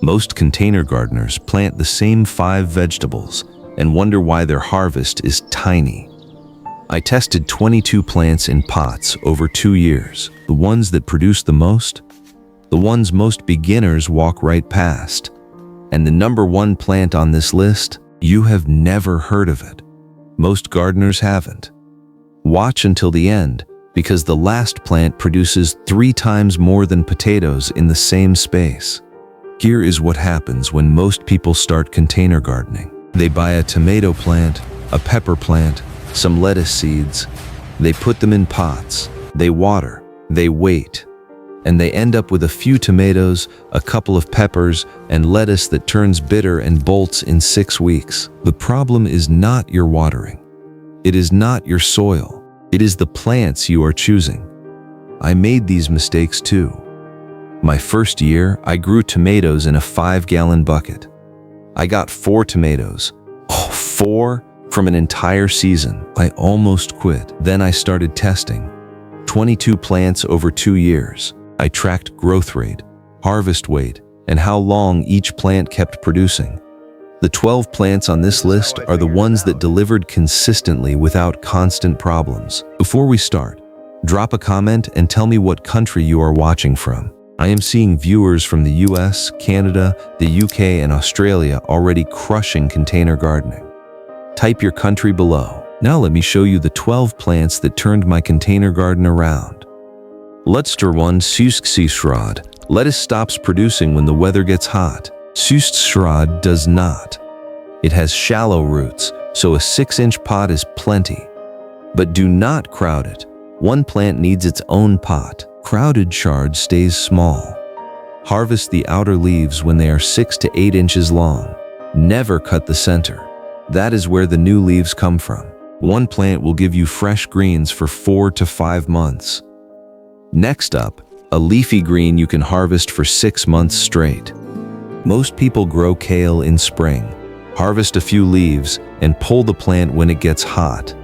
Most container gardeners plant the same 5 vegetables and wonder why their harvest is tiny. I tested 22 plants in pots over 2 years. The ones that produce the most? The ones most beginners walk right past. And the number 1 plant on this list? You have never heard of it. Most gardeners haven't. Watch until the end, because the last plant produces 3 times more than potatoes in the same space. Here is what happens when most people start container gardening. They buy a tomato plant, a pepper plant, some lettuce seeds. They put them in pots. They water. They wait. And they end up with a few tomatoes, a couple of peppers, and lettuce that turns bitter and bolts in 6 weeks. The problem is not your watering. It is not your soil. It is the plants you are choosing. I made these mistakes too. My first year, I grew tomatoes in a 5-gallon bucket. I got 4 tomatoes. 4 from an entire season. I almost quit. Then I started testing. 22 plants over 2 years. I tracked growth rate, harvest weight, and how long each plant kept producing. The 12 plants on this list are the ones that delivered consistently without constant problems. Before we start, drop a comment and tell me what country you are watching from. I am seeing viewers from the US, Canada, the UK, and Australia already crushing container gardening. Type your country below. Now let me show you the 12 plants that turned my container garden around. Letster 1 Shishito. Lettuce stops producing when the weather gets hot. Shishito does not. It has shallow roots, so a 6-inch pot is plenty. But do not crowd it. One plant needs its own pot. Crowded chard stays small. Harvest the outer leaves when they are 6 to 8 inches long. Never cut the center. That is where the new leaves come from. One plant will give you fresh greens for 4 to 5 months. Next up, a leafy green you can harvest for 6 months straight. Most people grow kale in spring. Harvest a few leaves and pull the plant when it gets hot.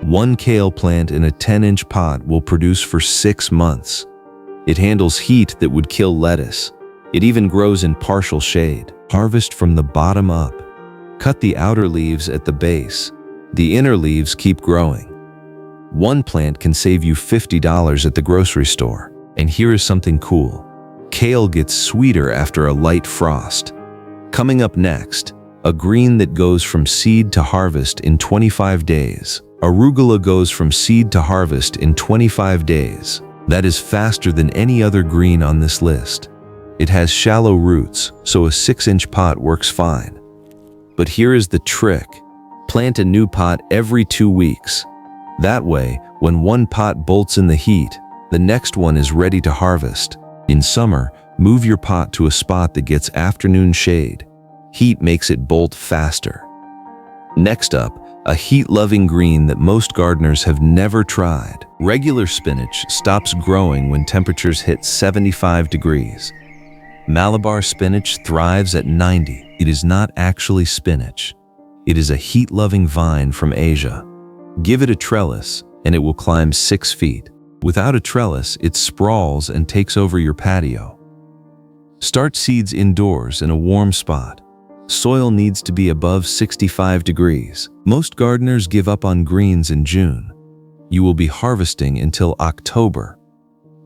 One kale plant in a 10-inch pot will produce for 6 months. It handles heat that would kill lettuce. It even grows in partial shade. Harvest from the bottom up. Cut the outer leaves at the base. The inner leaves keep growing. One plant can save you $50 at the grocery store. And here is something cool. Kale gets sweeter after a light frost. Coming up next, a green that goes from seed to harvest in 25 days. Arugula goes from seed to harvest in 25 days. That is faster than any other green on this list. It has shallow roots, so a 6-inch pot works fine. But here is the trick. Plant a new pot every 2 weeks. That way, when one pot bolts in the heat, the next one is ready to harvest. In summer, move your pot to a spot that gets afternoon shade. Heat makes it bolt faster. Next up, a heat-loving green that most gardeners have never tried. Regular spinach stops growing when temperatures hit 75 degrees. Malabar spinach thrives at 90. It is not actually spinach. It is a heat-loving vine from Asia. Give it a trellis, and it will climb 6 feet. Without a trellis, it sprawls and takes over your patio. Start seeds indoors in a warm spot. Soil needs to be above 65 degrees. Most gardeners give up on greens in June. You will be harvesting until October.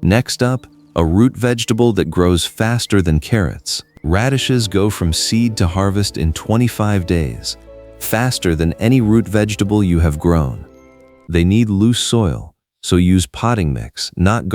Next up, a root vegetable that grows faster than carrots. Radishes go from seed to harvest in 25 days, faster than any root vegetable you have grown. They need loose soil, so use potting mix, not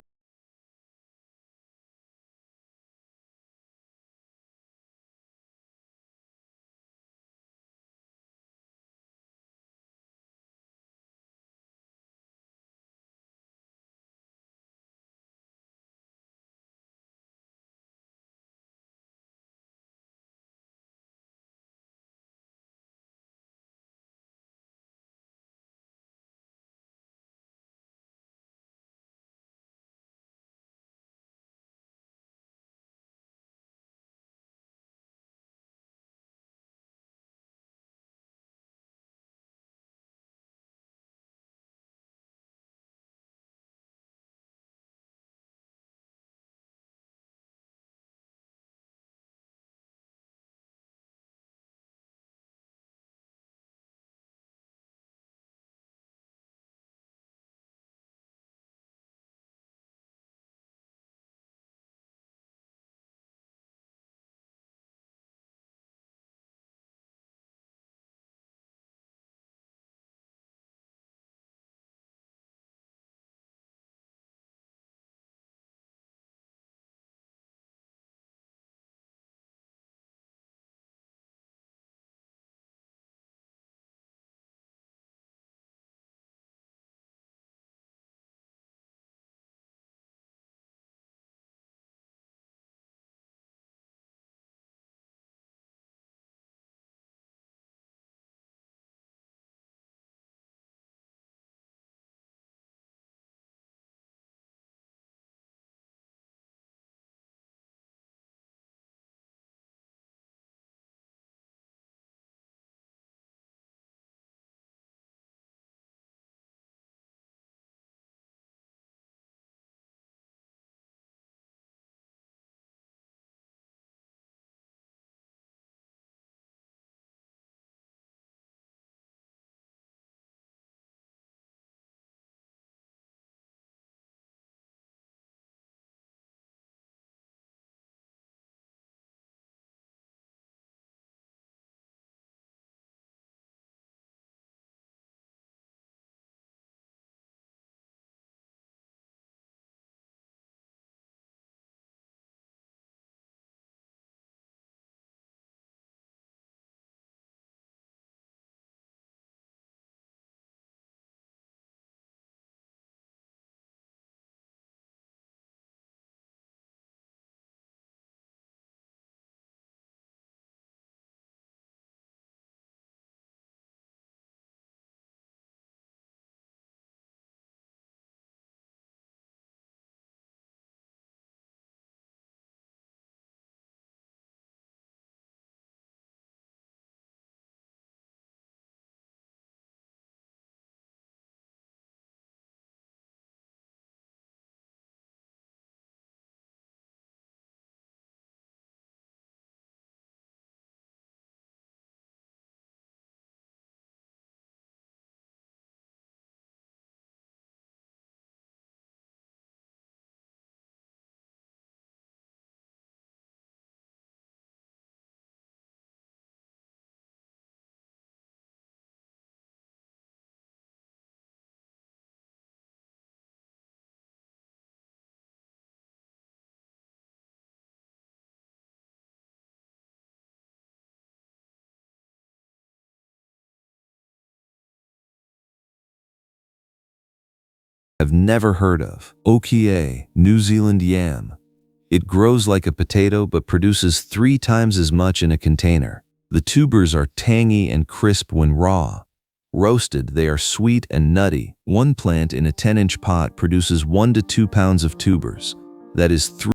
have never heard of. Okie, New Zealand yam. It grows like a potato but produces 3 times as much in a container. The tubers are tangy and crisp when raw. Roasted, they are sweet and nutty. One plant in a 10-inch pot produces 1 to 2 pounds of tubers. That is 3